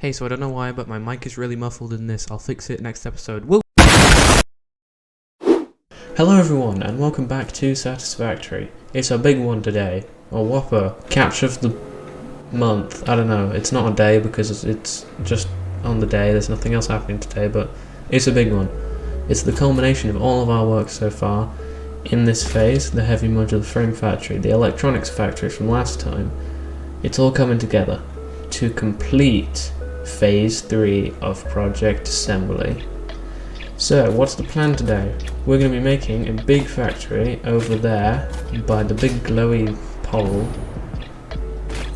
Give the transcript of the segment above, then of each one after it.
Hey, so I don't know why, but my mic is really muffled in this. I'll fix it next episode. Woo! Hello everyone, and welcome back to Satisfactory. It's a big one today. A whopper. Catch of the month. I don't know. It's not a day because it's just on the day. There's nothing else happening today, but it's a big one. It's the culmination of all of our work so far in this phase, the heavy modular frame factory, the electronics factory from last time. It's all coming together to complete Phase 3 of Project Assembly. So, what's the plan today? We're going to be making a big factory over there by the big glowy pole,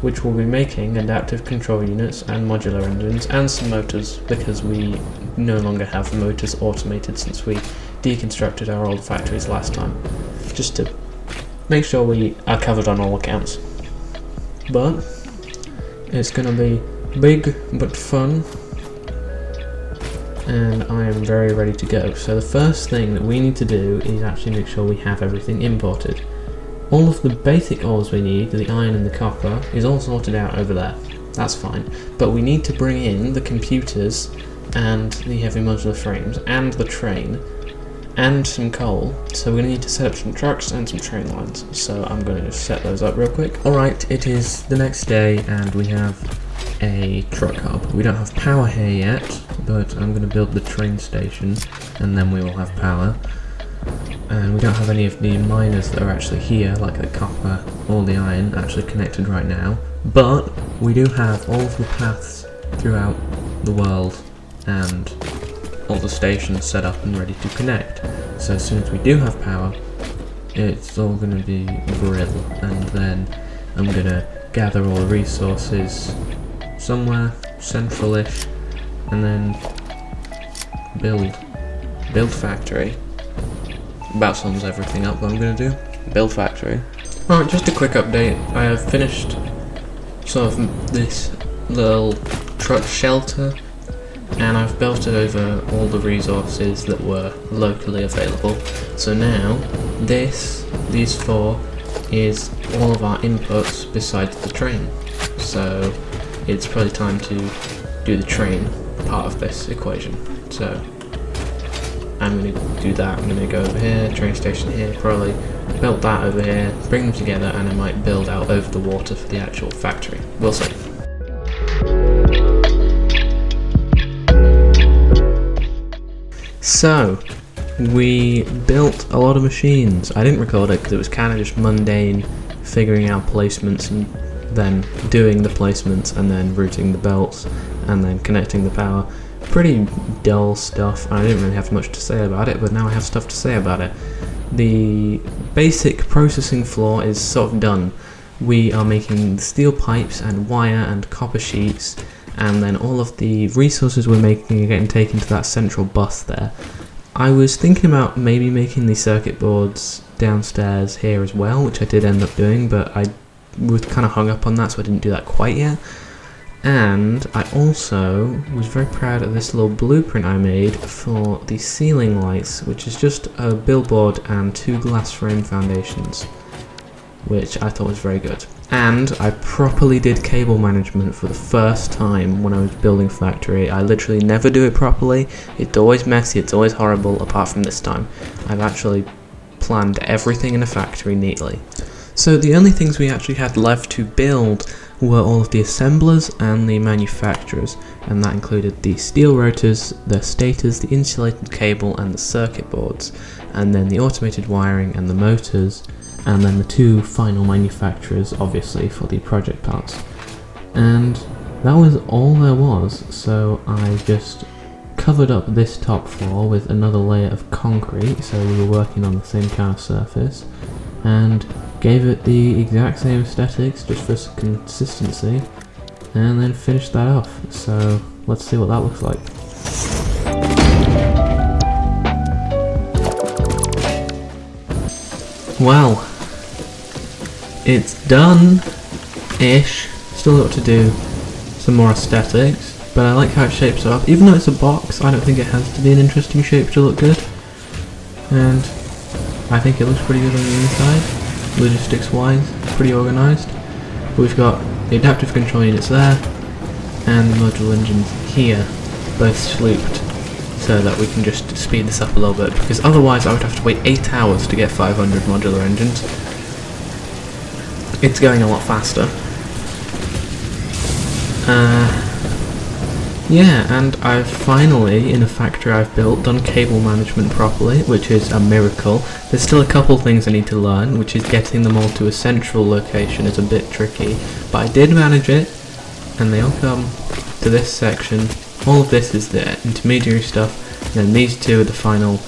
which will be making adaptive control units and modular engines and some motors, because we no longer have motors automated since we deconstructed our old factories last time, just to make sure we are covered on all accounts. But it's going to be big but fun, and I am very ready to go. So the first thing that we need to do is actually make sure we have everything imported. All of the basic ores we need, the iron and the copper, is all sorted out over there. That's fine. But we need to bring in the computers and the heavy modular frames and the train and some coal. So we're going to need to set up some trucks and some train lines. So I'm going to just set those up real quick. Alright, it is the next day and we have a truck hub. We don't have power here yet, but I'm going to build the train station and then we will have power. And we don't have any of the miners that are actually here, like the copper or the iron, actually connected right now. But we do have all of the paths throughout the world and all the stations set up and ready to connect. So as soon as we do have power, it's all going to be brill, and then I'm going to gather all the resources somewhere central-ish and then build factory. About sums everything up what I'm going to do. Build factory. Alright, just a quick update. I have finished sort of this little truck shelter, and I've built it over all the resources that were locally available. So now these four is all of our inputs besides the train. So it's probably time to do the train part of this equation. So I'm going to do that. I'm going to go over here, train station here, probably build that over here, bring them together, and I might build out over the water for the actual factory. We'll see. So, we built a lot of machines. I didn't record it because it was kind of just mundane, figuring out placements and then doing the placements and then routing the belts and then connecting the power. Pretty dull stuff. I didn't really have much to say about it, but now I have stuff to say about it. The basic processing floor is sort of done. We are making steel pipes and wire and copper sheets, and then all of the resources we're making are getting taken to that central bus there. I was thinking about maybe making the circuit boards downstairs here as well, which I did end up doing, but I was kind of hung up on that, so I didn't do that quite yet. And I also was very proud of this little blueprint I made for the ceiling lights, which is just a billboard and 2 glass frame foundations, which I thought was very good. And I properly did cable management for the first time when I was building factory. I literally never do it properly. It's always messy, it's always horrible, apart from this time. I've actually planned everything in a factory neatly. So the only things we actually had left to build were all of the assemblers and the manufacturers, and that included the steel rotors, the stators, the insulated cable and the circuit boards, and then the automated wiring and the motors, and then the 2 final manufacturers, obviously, for the project parts. And that was all there was, so I just covered up this top floor with another layer of concrete, so we were working on the same kind of surface, and gave it the exact same aesthetics just for consistency, and then finished that off. So let's see what that looks like. Well, it's done-ish. Still got to do some more aesthetics, but I like how it shapes up. Even though it's a box, I don't think it has to be an interesting shape to look good. And I think it looks pretty good on the inside. Logistics wise, pretty organised. We've got the adaptive control units there, and the module engines here, both slooped, so that we can just speed this up a little bit, because otherwise I would have to wait 8 hours to get 500 modular engines. It's going a lot faster. Yeah, and I've finally, in a factory I've built, done cable management properly, which is a miracle. There's still a couple things I need to learn, which is getting them all to a central location is a bit tricky, but I did manage it, and they all come to this section. All of this is the intermediary stuff, and then these two are the final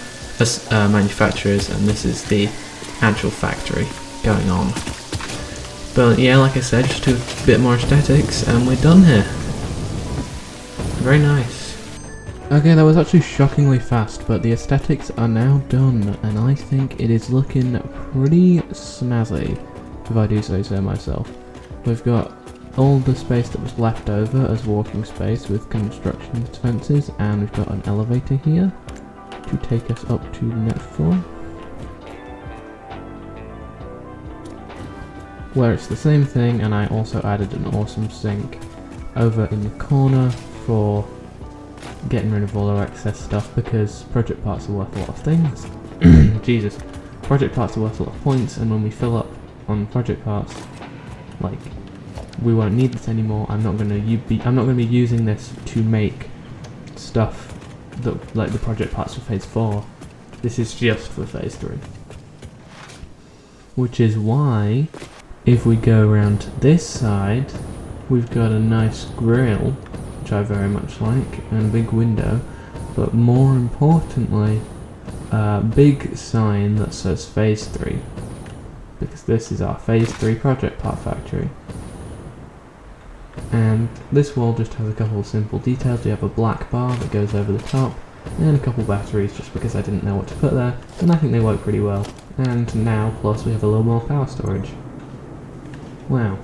manufacturers, and this is the actual factory going on. But yeah, like I said, just a bit more aesthetics, and we're done here. Very nice. Okay, that was actually shockingly fast, but the aesthetics are now done, and I think it is looking pretty snazzy, if I do say so myself. We've got all the space that was left over as walking space with construction fences, and we've got an elevator here to take us up to the next floor, where it's the same thing, and I also added an awesome sink over in the corner for getting rid of all our excess stuff, because project parts are worth a lot of things. Jesus. Project parts are worth a lot of points, and when we fill up on project parts, like, we won't need this anymore. I'm not gonna be using this to make stuff that, like the project parts for phase 4. This is just for phase 3. Which is why, if we go around to this side, we've got a nice grill, which I very much like, and a big window, but more importantly, a big sign that says phase 3, because this is our phase 3 project part factory. And this wall just has a couple of simple details. We have a black bar that goes over the top, and a couple batteries, just because I didn't know what to put there, and I think they work pretty well. And now, plus we have a little more power storage. Wow.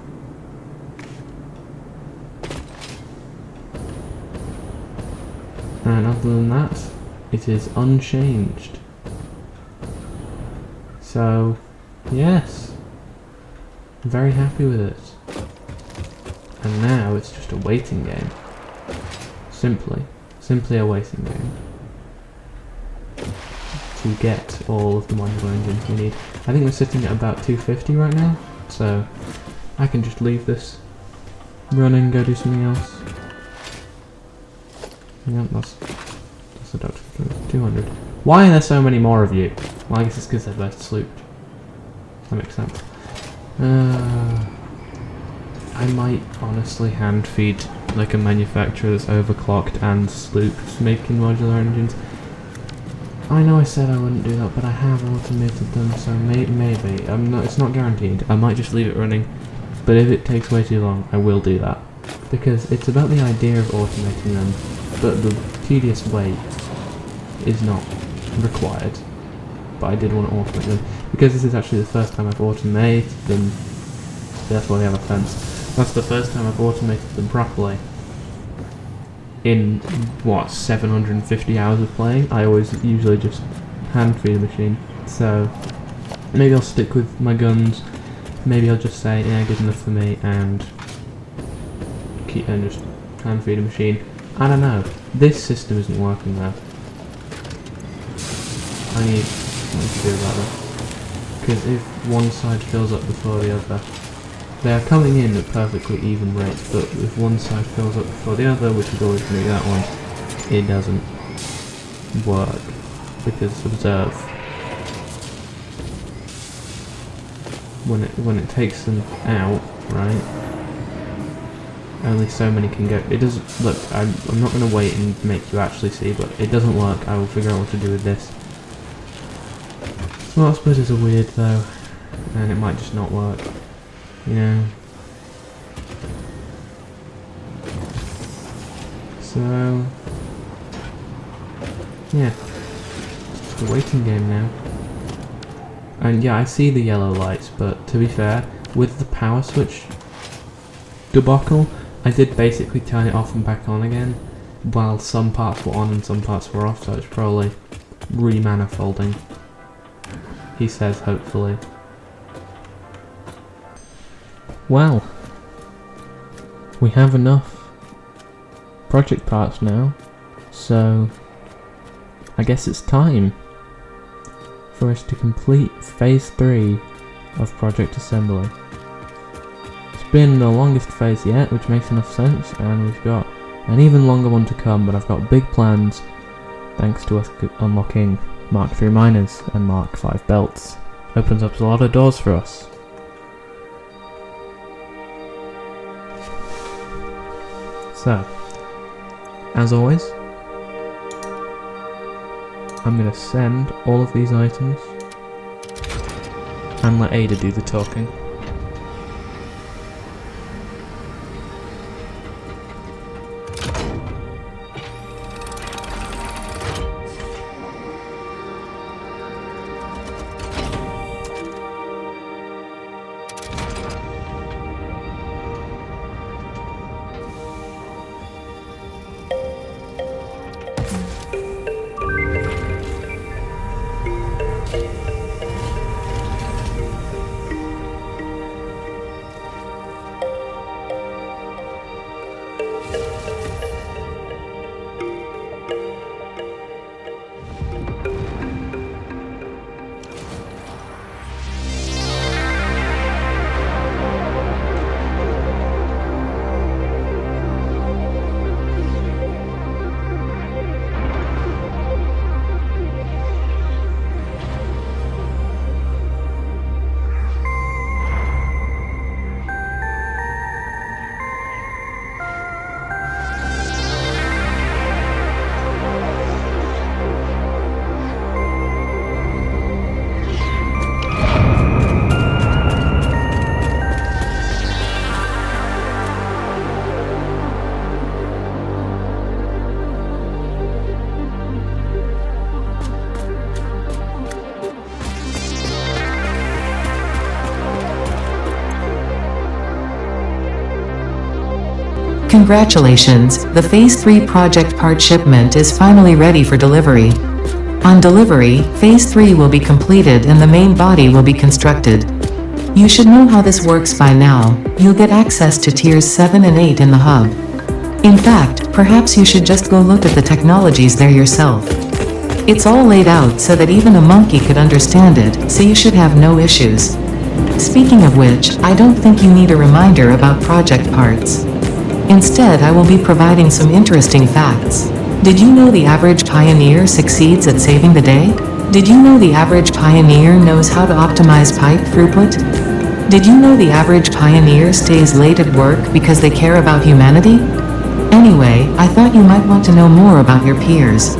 And other than that, it is unchanged. So, yes, I'm very happy with it. And now it's just a waiting game. Simply a waiting game. To get all of the modular engines we need. I think we're sitting at about 250 right now, so I can just leave this running, go do something else. Yep, that's a doctor. 200. Why are there so many more of you? Well, I guess it's because they're both slooped. That makes sense. I might honestly hand feed like a manufacturer that's overclocked and slooped making modular engines. I know I said I wouldn't do that, but I have automated them, so maybe. It's not guaranteed. I might just leave it running, but if it takes way too long, I will do that. Because it's about the idea of automating them, but the tedious wait is not required. But I did want to automate them, because this is actually the first time I've automated them. That's why they have a fence. That's the first time I've automated them properly. In, what, 750 hours of playing? I always usually just hand feed a machine. So, maybe I'll stick with my guns. Maybe I'll just say, yeah, good enough for me, and just hand feed a machine. I don't know. This system isn't working though. I need to do about that. Because if one side fills up before the other, they are coming in at perfectly even rates, but if one side fills up before the other, which is always going to be that one, it doesn't work. Because observe, when it takes them out, right? Only so many can go. It doesn't look. I'm not going to wait and make you actually see, but it doesn't work. I will figure out what to do with this. Smart splitters are weird though, and it might just not work. You know. So yeah, it's just a waiting game now. And yeah, I see the yellow lights, but to be fair, with the power switch debacle, I did basically turn it off and back on again, while some parts were on and some parts were off, so it's probably re-manifolding. He says, hopefully. Well, we have enough project parts now, so I guess it's time for us to complete phase 3 of Project Assembly. It's been the longest phase yet, which makes enough sense, and we've got an even longer one to come, but I've got big plans thanks to us unlocking Mark III miners and Mark V belts. Opens up a lot of doors for us. So, as always, I'm going to send all of these items and let Ada do the talking. Congratulations, the Phase 3 project part shipment is finally ready for delivery. On delivery, Phase 3 will be completed and the main body will be constructed. You should know how this works by now. You'll get access to tiers 7 and 8 in the hub. In fact, perhaps you should just go look at the technologies there yourself. It's all laid out so that even a monkey could understand it, so you should have no issues. Speaking of which, I don't think you need a reminder about project parts. Instead, I will be providing some interesting facts. Did you know the average pioneer succeeds at saving the day? Did you know the average pioneer knows how to optimize pipe throughput? Did you know the average pioneer stays late at work because they care about humanity? Anyway, I thought you might want to know more about your peers.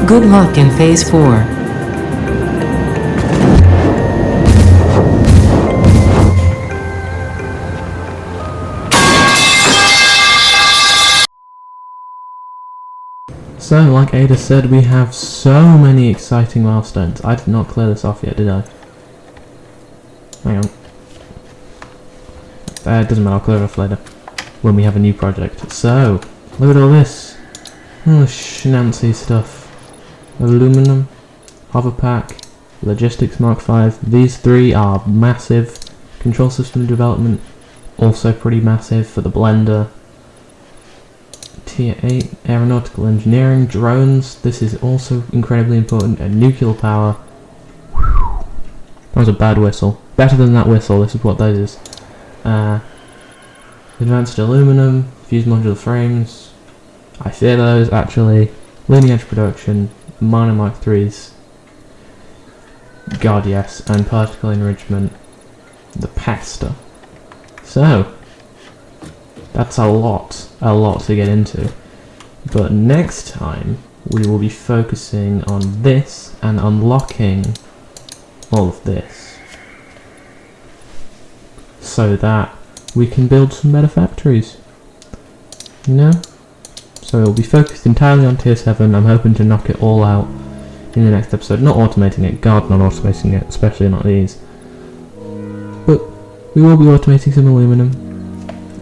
Good luck in Phase 4. So, like Ada said, we have so many exciting milestones. I did not clear this off yet, did I? Hang on. It doesn't matter, I'll clear it off later. When we have a new project. So, look at all this. Oh, schnancy stuff. Aluminium, hover pack, logistics Mark V. These three are massive. Control system development, also pretty massive for the blender. Tier 8, aeronautical engineering, drones, this is also incredibly important, and nuclear power. Whew. That was a bad whistle. Better than that whistle, this is what that is. Advanced aluminum, fused modular frames, I fear those actually. Leading edge production, minor Mark IIIs. God yes, and particle enrichment, the pasta. So, that's a lot to get into. But next time, we will be focusing on this and unlocking all of this. So that we can build some better factories. You know? So we'll be focused entirely on tier 7. I'm hoping to knock it all out in the next episode. Not automating it, God, not automating it, especially not these. But we will be automating some aluminum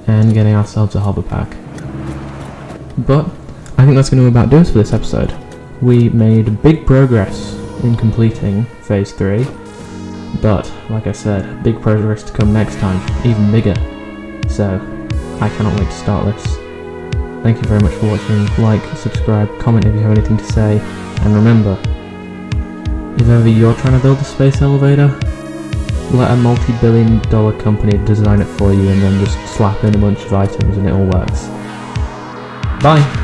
and getting ourselves a hover pack. But I think that's going to about do us for this episode. We made big progress in completing Phase 3, but like I said, big progress to come next time, even bigger. So I cannot wait to start this. Thank you very much for watching. Like, subscribe, comment if you have anything to say, and remember, if ever you're trying to build a space elevator, let a multi-billion-dollar company design it for you and then just slap in a bunch of items and it all works. Bye!